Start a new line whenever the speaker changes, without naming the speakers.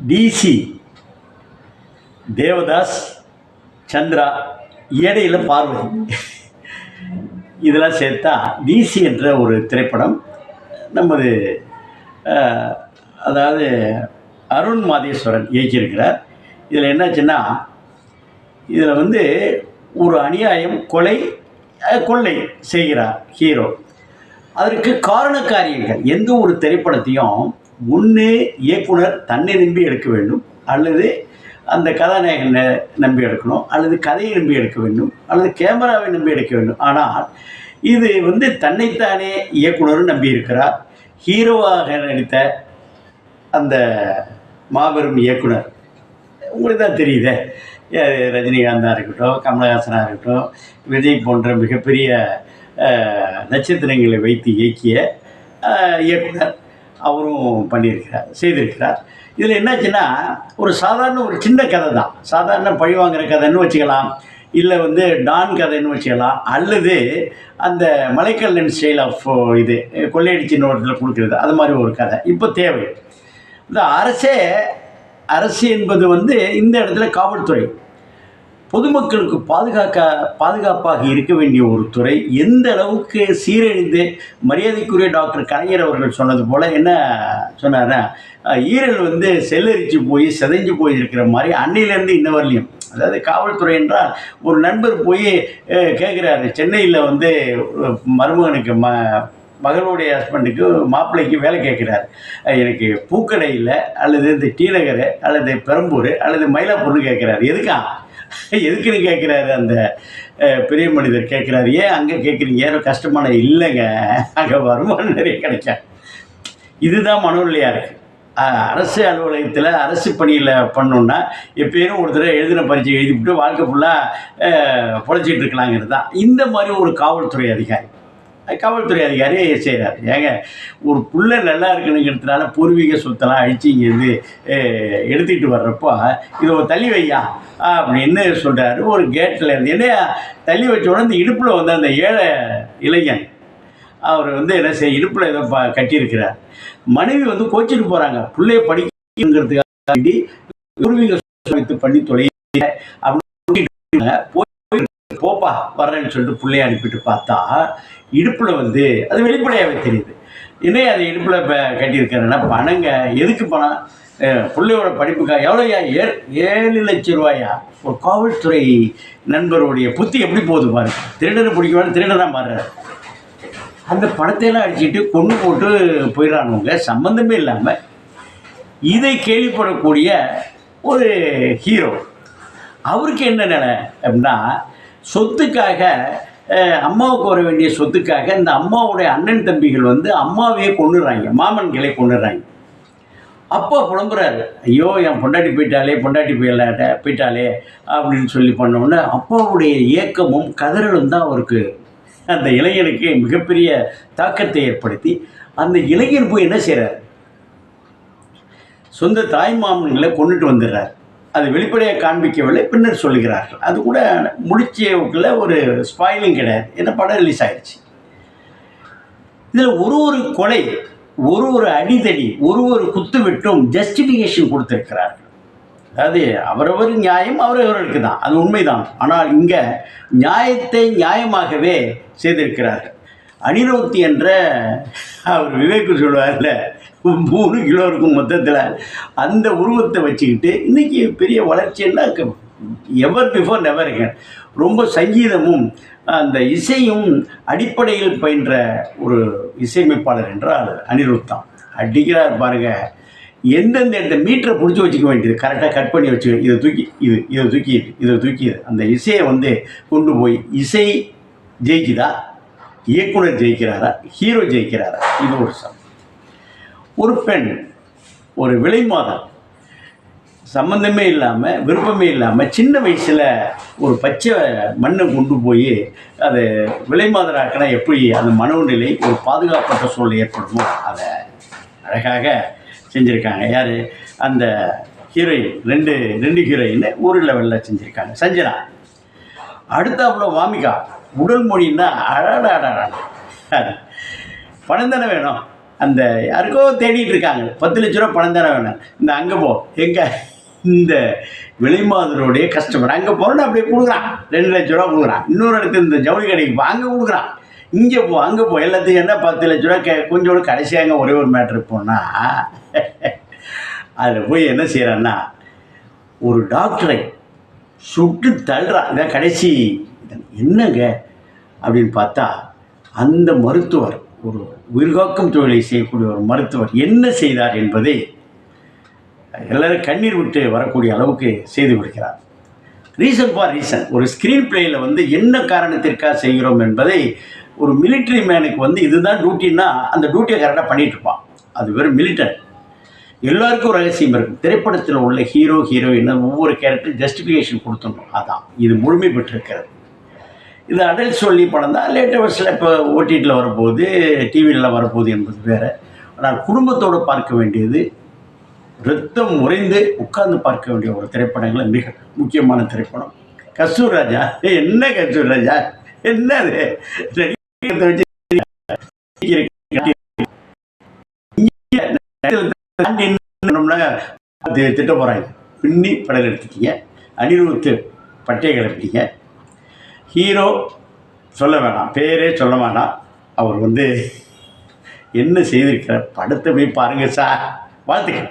DC Devadas, Chandra, இடையில பார்வதி, இதெல்லாம் சேர்த்தா டிசி என்ற ஒரு திரைப்படம். நமது அதாவது அருண் மாதேஸ்வரன் இயக்கியிருக்கிறார். இதில் என்னாச்சுன்னா, இதில் வந்து ஒரு அநியாயம், கொள்ளை செய்கிறார் ஹீரோ. அதற்கு காரண காரியங்கள். எந்த ஒரு திரைப்படத்தையும் ஒன்று இயக்குனர் தன்னை நம்பி எடுக்க வேண்டும், அல்லது அந்த கதாநாயகனை நம்பி எடுக்கணும், அல்லது கதையை நம்பி எடுக்க வேண்டும், அல்லது கேமராவை நம்பி எடுக்க வேண்டும். ஆனால் இது வந்து தன்னைத்தானே இயக்குனரும் நம்பி இருக்கிறார். ஹீரோவாக நடித்த அந்த மாபெரும் இயக்குனர் உங்களுக்கு தான் தெரியுதே, ரஜினிகாந்தாக இருக்கட்டும், கமலஹாசனாக இருக்கட்டும், விஜய் போன்ற மிகப்பெரிய நட்சத்திரங்களை வைத்து இயக்கிய இயக்குனர் அவரும் செய்திருக்கிறார். இதில் என்னாச்சுன்னா, ஒரு சின்ன கதை தான், சாதாரண பழிவாங்கிற கதைன்னு வச்சுக்கலாம், இல்லை வந்து டான் கதைன்னு வச்சுக்கலாம், அல்லது அந்த மலைக்கல்லன் ஸ்டைல் ஆஃப் இது கொள்ளையடிச்சு நோட்டில் கொடுக்குறது, அது மாதிரி ஒரு கதை இப்போ தேவை. இந்த அரசு என்பது வந்து இந்த இடத்துல காவல்துறை பொதுமக்களுக்கு பாதுகாப்பாக இருக்க வேண்டிய ஒரு துறை. எந்த அளவுக்கு சீரழிந்து, மரியாதைக்குரிய டாக்டர் கலைஞர் அவர்கள் சொன்னது போல் என்ன சொன்னார்னா, ஈரல் வந்து செல்லரிச்சு போய் சிதைஞ்சு போயிருக்கிற மாதிரி அன்னையிலேருந்து இன்ன வரலையும். அதாவது காவல்துறை என்றால், ஒரு நண்பர் போய் கேட்குறாரு, சென்னையில் வந்து மருமகனுக்கு மகளுடைய ஹஸ்பண்டுக்கு மாப்பிள்ளைக்கு வேலை கேட்குறாரு, எனக்கு பூக்கடையில் அல்லது இந்த டி நகர் அல்லது பெரம்பூர் அல்லது மயிலாப்பூர்னு கேட்குறாரு. எதுக்குன்னு கேட்குறாரு அந்த பெரிய மனிதர் கேட்குறாரு. ஏன் அங்கே கேட்குறீங்க, ஏதோ கஷ்டமான? இல்லைங்க, அங்கே வருமானம் நிறைய கிடைக்கும். இதுதான் மனநிலையாக இருக்குது. அரசு அலுவலகத்தில் அரசு பணியில் பண்ணோன்னா எப்பயும் ஒரு தடவை எழுதின பரீட்சை எழுதிவிட்டு வாழ்க்கை ஃபுல்லாக பொழைச்சிட்டு இருக்கலாங்கிறது தான். இந்த மாதிரி ஒரு காவல்துறை அதிகாரி செய்கிறார். ஏங்க, ஒரு புள்ள நல்லா இருக்கணுங்கிறதுனால பூர்வீக சொத்தெல்லாம் அழித்து இங்கேருந்து எடுத்துக்கிட்டு வர்றப்போ இதை ஒரு தள்ளி வையா அப்படின்னு சொல்கிறாரு. ஒரு கேட்டில் இருந்து என்னையா தள்ளி வச்ச உடனே இந்த இடுப்பில் வந்து அந்த ஏழை இளைஞன் அவர் வந்து என்ன செய்ய இடுப்பில் ஏதோ கட்டியிருக்கிறார். மனைவி வந்து கோச்சிட்டு போகிறாங்க, பிள்ளைய படிக்கிறதுக்காக வேண்டி பூர்வீக வைத்து பண்ணி தொலை அப்படின்னு போப்பா வர்றேன்னு சொல்லிட்டு பிள்ளைய அனுப்பிட்டு பார்த்தா இடுப்பில் வந்து அது வெளிப்படையாகவே தெரியுது. என்னையா அது இடுப்பில் கட்டியிருக்காருன்னா, பணங்க. எதுக்கு பணம்? பிள்ளையோட படிப்புக்காக. எவ்வளோயா? 7 லட்சம் ரூபாயா? ஒரு காவல்துறை நண்பருடைய புத்தி எப்படி போகுது பாருங்க. திருடனை பிடிக்கணும், திருடனாக மாறுறாரு. அந்த பணத்தையெல்லாம் அடிச்சுட்டு கொண்டு போட்டு போயிடறானுங்க, சம்மந்தமே இல்லாமல். இதை கேள்விப்படக்கூடிய ஒரு ஹீரோ, அவருக்கு என்ன நிலை அப்படின்னா, சொத்துக்காக, அம்மாவுக்கு வர வேண்டிய சொத்துக்காக இந்த அம்மாவுடைய அண்ணன் தம்பிகள் வந்து அம்மாவையே கொண்டுடுறாங்க, மாமன்களை கொண்டுடுறாங்க. அப்பா புலம்புறாரு, ஐயோ என் பொண்டாட்டி போயிட்டாலே அப்படின்னு சொல்லி பண்ணோன்னே அப்பாவுடைய ஏக்கமும் கதறலும் தான் அவருக்கு அந்த இளைஞனுக்கு மிகப்பெரிய தாக்கத்தை ஏற்படுத்தி, அந்த இளைஞர் போய் என்ன செய்கிறார், சொந்த தாய் மாமன்களை கொண்டுட்டு வந்துடுறார். அது வெளிப்படையாக காண்பிக்கவில்லை, பின்னர் சொல்லுகிறார்கள். அது கூட முடிச்சவுக்குள்ள ஒரு ஸ்பாயிலிங் கிடையாது, என்ன படம் ரிலீஸ் ஆகிடுச்சு. இதில் ஒரு கொலை, ஒரு அடிதடி, ஒரு குத்து வெட்டும் ஜஸ்டிஃபிகேஷன் கொடுத்துருக்கிறார்கள். அதாவது அவரவர் நியாயம் அவரவர்களுக்கு தான், அது உண்மைதான். ஆனால் இங்கே நியாயத்தை நியாயமாகவே செய்திருக்கிறார்கள். அனிருத் என்ற அவர் விவேக்கு சொல்லுவார்ல, 3 கிலோ இருக்கும் மொத்தத்தில், அந்த உருவத்தை வச்சுக்கிட்டு இன்றைக்கி பெரிய வளர்ச்சின்னா எவர் பிஃபோர் நெவருங்க. ரொம்ப சங்கீதமும் அந்த இசையும் அடிப்படையில் பயின்ற ஒரு இசையமைப்பாளர் என்றால் அனிருத் தான். அடிக்கிறார் பாருங்கள். எந்தெந்த இடத்த மீட்டரை பிடிச்சி வச்சுக்க வேண்டியது, கரெக்டாக கட் பண்ணி வச்சு இதை தூக்கி அந்த இசையை வந்து கொண்டு போய், இசை ஜெயிக்குதா, இயக்குனர் ஜெயிக்கிறாரா, ஹீரோ ஜெயிக்கிறாரா? இது ஒரு ஒரு பெண், ஒரு விலை மாதம், சம்மந்தமே இல்லாமல் விருப்பமே இல்லாமல் சின்ன வயசில் ஒரு பச்சை மண்ணை கொண்டு போய் அதை விலை மாதராக்கினா எப்படி அந்த மனோநிலை, ஒரு பாதுகாப்பற்ற சூழல் ஏற்படுமோ அதை அழகாக செஞ்சுருக்காங்க. யார்? அந்த ஹீரோயின், ரெண்டு ஹீரோயின் ஒரு லெவலில் செஞ்சுருக்காங்க. சஞ்சனா, அடுத்தாப்புல வாமிகா. உடல் மொழின்னா அழகாக பணம் தானே வேணும், அந்த யாருக்கோ தேடிட்டு இருக்காங்க, 10 லட்ச ரூபா பணம் தானே வேணும், இந்த அங்கே போ எங்கே இந்த வெளிமாதருடைய கஸ்டமர் அங்கே போகிறோன்னு அப்படியே கொடுக்குறான், 2 லட்ச ரூபா கொடுக்குறான். இன்னொரு இடத்துல இந்த ஜவுளி கடைக்கு போ அங்கே கொடுக்குறான், இங்கே போ அங்கே போ, எல்லாத்தையும் என்ன 10 லட்ச ரூபா கொஞ்சோடு கடைசியாங்க ஒரே ஒரு மேட்ரு போனால் அதில் போய் என்ன செய்கிறான்னா ஒரு டாக்டரை சுட்டு தள்ளுறான். இதான் கடைசி என்னங்க அப்படின்னு பார்த்தா அந்த மருத்துவர் ஒரு உயிர்காக்கும் தொழிலை செய்யக்கூடிய ஒரு மருத்துவர் என்ன செய்தார் என்பதை எல்லோரும் கண்ணீர் விட்டு வரக்கூடிய அளவுக்கு செய்து கொடுக்கிறார். ரீசன் ஃபார் ரீசன் ஒரு ஸ்க்ரீன் பிளேயில் வந்து என்ன காரணத்திற்காக செய்கிறோம் என்பதை ஒரு மிலிட்ரி மேனுக்கு வந்து இதுதான் டியூட்டின்னா அந்த டியூட்டியை கரெக்டாக பண்ணிகிட்ருப்பான். அது வெறும் மிலிட்டரி. எல்லாருக்கும் ஒரு ரகசியம் இருக்கும். திரைப்படத்தில் உள்ள ஹீரோ ஹீரோயின் ஒவ்வொரு கேரக்டரும் ஜஸ்டிஃபிகேஷன் கொடுத்துடணும். அதான் இது முழுமை பெற்றிருக்கிறது. இது அடல்ட் சொல்லி படம் தான். லேட்டஸ்ட்டில் இப்போ ஓடிடியில் வரப்போகுது, டிவியில் வரப்போகுது என்பது வேறு. ஆனால் குடும்பத்தோடு பார்க்க வேண்டியது, ரத்தம் உறைந்து உட்கார்ந்து பார்க்க வேண்டிய ஒரு திரைப்படங்களில் மிக முக்கியமான திரைப்படம் கஸ்தூர் ராஜா. என்ன கஸ்தூர் ராஜா என்ன அது வச்சு திட்ட போகிறாங்க. பின்னி படம் எடுத்துட்டீங்க, அனிருத்து பட்டையை கிளப்பிட்டீங்க. ஹீரோ சொல்ல வேணாம், பேரே சொல்ல வேணாம். அவர் வந்து என்ன செய்திருக்கிறார், படத்தை போய் பாருங்கள் சார். வாழ்த்துக்கள்.